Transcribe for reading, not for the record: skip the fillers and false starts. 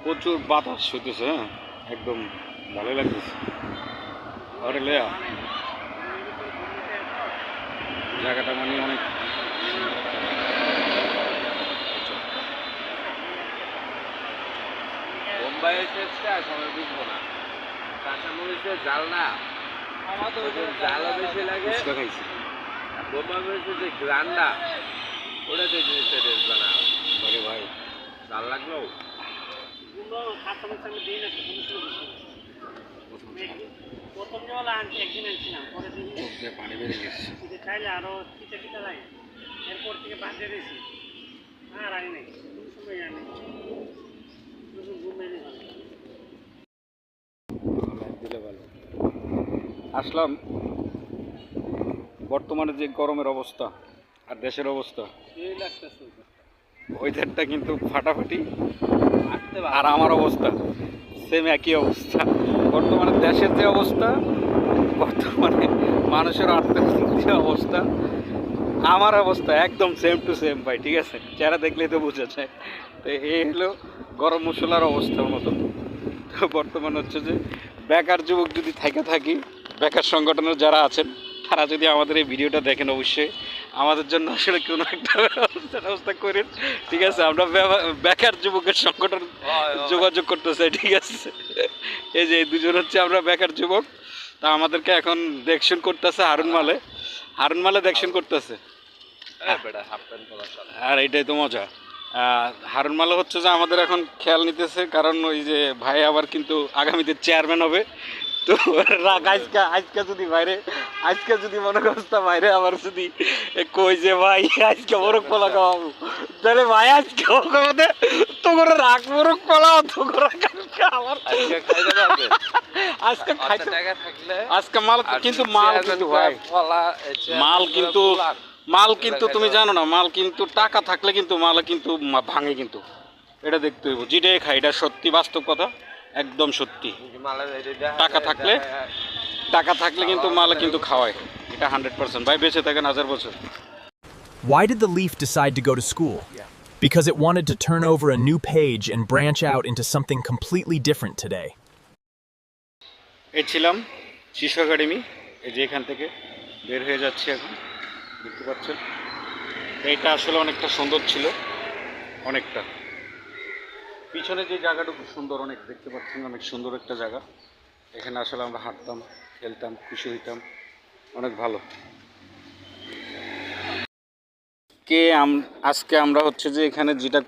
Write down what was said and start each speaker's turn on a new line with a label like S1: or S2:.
S1: প্রচুর বাতাস হইতেছে, হ্যাঁ একদম ভালোই লাগতেছে। আরে লেয়া জায়গাটা মানে অনেক
S2: বোম্বাইয়ের চেষ্টা সবাই বুঝবো না, কাঁচামরিচের জাল না, আমাদের জালও বেশি লাগে।
S1: ফুচকা খাইছি।
S2: বোম্বাই মরিচের যে গ্রান্ডা, ওটাতে জিনিসটা টেস্ট বানা।
S1: আরে ভাই
S2: জাল লাগলো
S3: প্রথম জল একদিন আনছিলাম, পরে দিন
S1: চোখ দিয়ে পানি বেরিয়ে গেছে।
S3: চাইলে আরো টিটা টিটা লাগে, এরপর থেকে বাদ দিয়ে দিয়েছি। আর আনি নাই, কোন সময় আনি ঘুমিয়ে
S1: দিলে ভালো। আসলাম বর্তমানে যে গরমের অবস্থা আর দেশের অবস্থা, ওয়েদারটা কিন্তু ফাটাফাটি। আর আমার অবস্থা সেম একই অবস্থা। বর্তমানে দেশের যে অবস্থা, বর্তমানে মানুষের অর্থনৈতিক যে অবস্থা, আমার অবস্থা একদম সেম টু সেম ভাই। ঠিক আছে, চেহারা দেখলেই তো বোঝা যায়। তো এই হলো গরম মশলার অবস্থার মতো। তো বর্তমান হচ্ছে যে বেকার যুবক যদি থাকি, বেকার সংগঠনের যারা আছেন তারা যদি আমাদের এই ভিডিওটা দেখেন, অবশ্যই আমাদের জন্য আসলে কোনো একটা ব্যবস্থা করেন। ঠিক আছে, আমরা বেকার যুবকের সংগঠন যোগাযোগ করতে চাই। ঠিক আছে, এই যে দুজন হচ্ছে আমরা বেকার যুবক, তা আমাদেরকে এখন দেখশন করতেছে হারুন মালে দেখশন করতেছে। আর এইটাই তো মজা। হারুন মালা হচ্ছে যে আমাদের এখন খেয়াল নিতেছে, কারণ ওই যে ভাই আবার কিন্তু আগামীতে চেয়ারম্যান হবে। তো আজকে যদি মনে করতাম বাইরে আবার যদি কই যে ভাই আজকে মোরগ কলা খাওয়াবো, তাহলে ভাই আজকে তো করে রাখ মোরগ কলা, তো করে আমার আজকে খাইতে আজকে মাল কিন্তু তুমি জানো না, মাল কিন্তু টাকা থাকলে কিন্তু মাল কিন্তু ভাঙে, কিন্তু এটা দেখতে হইব। যেটাই খাই এটা সত্যি বাস্তব কথা, একদম সত্যি। টাকা থাকলে কিন্তু মাল কিন্তু খাওয়ায়, এটা 100%। ভাই বেঁচে থাকেন 1000 বছর।
S4: Why did the leaf decide to go to school? Because it wanted to turn over a new page and branch out into something completely different today.
S1: এই ছিলাম শিশু একাডেমি, এই যে এখান থেকে বের হয়ে যাচ্ছি এখন, দেখতে পাচ্ছেন। এইটা আসলে অনেকটা সুন্দর ছিল, অনেকটা পিছনে যে জায়গাটা খুব সুন্দর, অনেক দেখতে পাচ্ছেন, অনেক সুন্দর একটা জায়গা। এখানে আসলে আমরা হাঁটতাম, খেলতাম, খুশি হইতাম, অনেক ভালো। আজকে আমরা হচ্ছে যে এখানে যেটা